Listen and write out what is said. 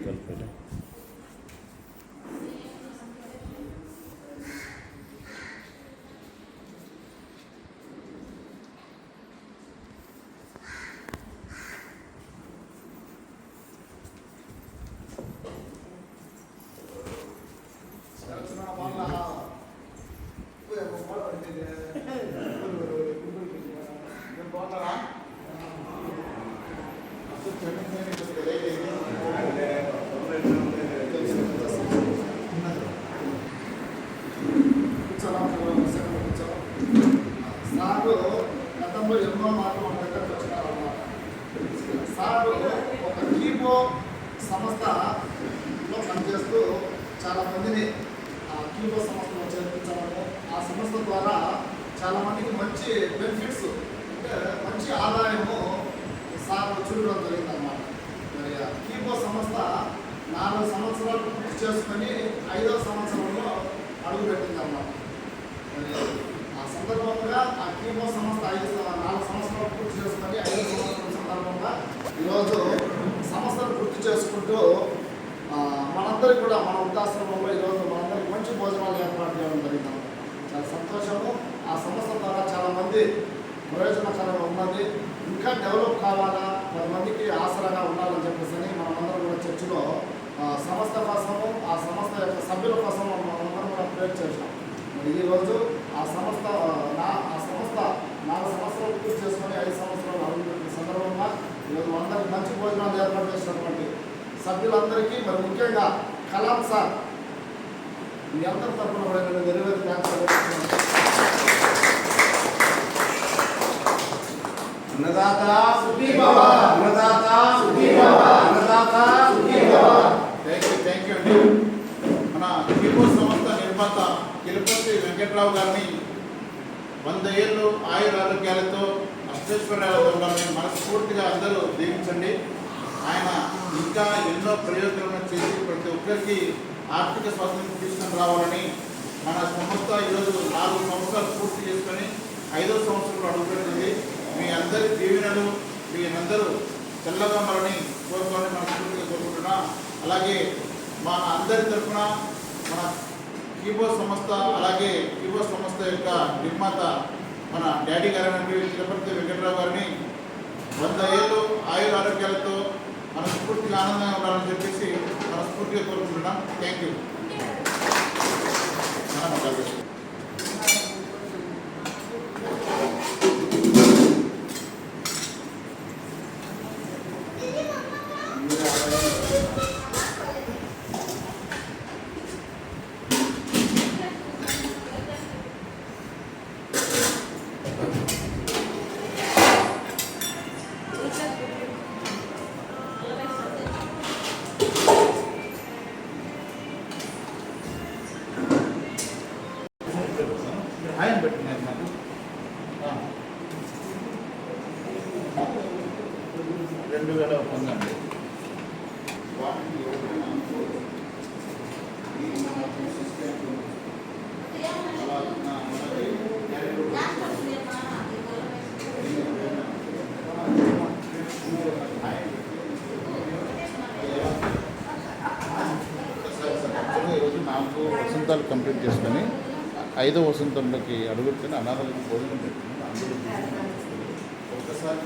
కలిపి సారు గతంలో ఎన్నో మార్లు మన దగ్గరకు వచ్చినారన్నమాట. సారు ఒక కీపో సంస్థలో పనిచేస్తూ చాలామందిని కీపో సంస్థలో చేర్పించడము, ఆ సంస్థ ద్వారా చాలామందికి మంచి బెనిఫిట్స్ అంటే మంచి ఆదాయము సార్ చూడడం జరిగిందన్నమాట. మరి కీపో సంస్థ 4 సంవత్సరాలు పూర్తి చేసుకొని 5వ సంవత్సరంలో అడుగుపెట్టిందన్నమాట. మరి ఆ సందర్భంగా ఆ కీపో సంస్థ 4 సంవత్సరాలు పూర్తి చేసుకొని 5వ సంవత్సరం సందర్భంగా ఈరోజు సంస్థను పూర్తి చేసుకుంటూ మనందరికీ కూడా మన వృద్ధాశ్రమంలో ఈరోజు మనందరికీ మంచి భోజనాలు ఏర్పాటు చేయడం జరిగింది. చాలా సంతోషము. ఆ సంస్థ ద్వారా చాలామంది ప్రయోజనకరంగా ఉన్నది. ఇంకా డెవలప్ కావాలా, 10 మందికి ఆసరాగా ఉండాలని చెప్పేసి మనమందరం కూడా చర్చిలో సంస్థ కోసము, ఆ సంస్థ యొక్క సభ్యుల కోసం మనమందరం కూడా ప్రేర్ చేసాం. మరి ఈరోజు ఆ సంస్థ 4 సంవత్సరాలు పూర్తి చేసుకొని 5 సంవత్సరాలు అడుగుతున్న సందర్భంగా ఈరోజు అందరికి మంచి భోజనాలు ఏర్పాటు చేసినటువంటి సభ్యులందరికీ, మరి ముఖ్యంగా కలాం సార్ మీ అందరి తరఫున కూడా నేను వెరీ థ్యాంక్స్. అన్నదాత సుఖీ భవ, అన్నదాత సుఖీ భవ, అన్నదాత సుఖీ భవ. థ్యాంక్ యూ అండి. మన కీపో సంస్థ నిర్మాత తిరుపతి వెంకట్రావు గారిని 100 ఏళ్ళు ఆయురారోగ్యాలతో అష్టైశ్వర్యాలతో ఉండాలని మనస్ఫూర్తిగా అందరూ దీవించండి. ఆయన ఇంకా ఎన్నో ప్రయోజనాలను చేసి ప్రతి ఒక్కరికి ఆర్థిక స్వాతంత్రం తీసుకొని రావాలని మన సంస్థ ఈరోజు 4 సంవత్సరాలు పూర్తి చేసుకొని 5వ సంవత్సరంలో అడుగుపెట్టింది. మీ అందరి దీవెనలు మీ అందరూ చల్లగా మరని కోరుకోవాలని మనస్ఫూర్తిగా కోరుకుంటున్నా. అలాగే మన అందరి తరఫున మన కీపో సంస్థ, అలాగే కీపో సంస్థ యొక్క నిర్మాత మన డాడీ గారైనటువంటి తిరుపతి వెంకట్రావు గారిని 100 ఏళ్ళు ఆయురారోగ్యాలతో మనస్ఫూర్తిగా ఆనందంగా ఉండాలని చెప్పేసి మనస్ఫూర్తిగా కోరుకుంటున్నాం. Thank you. ఆయన పెట్టినారు నాకు 2001 అండి. ఈరోజు 4 వసంతాలు కంప్లీట్ చేసుకొని 5వ వసంతంలోకి అడుగుతున్న అనాథలకు భోజనం పెట్టుకుని అందరూ ఒక్కసారి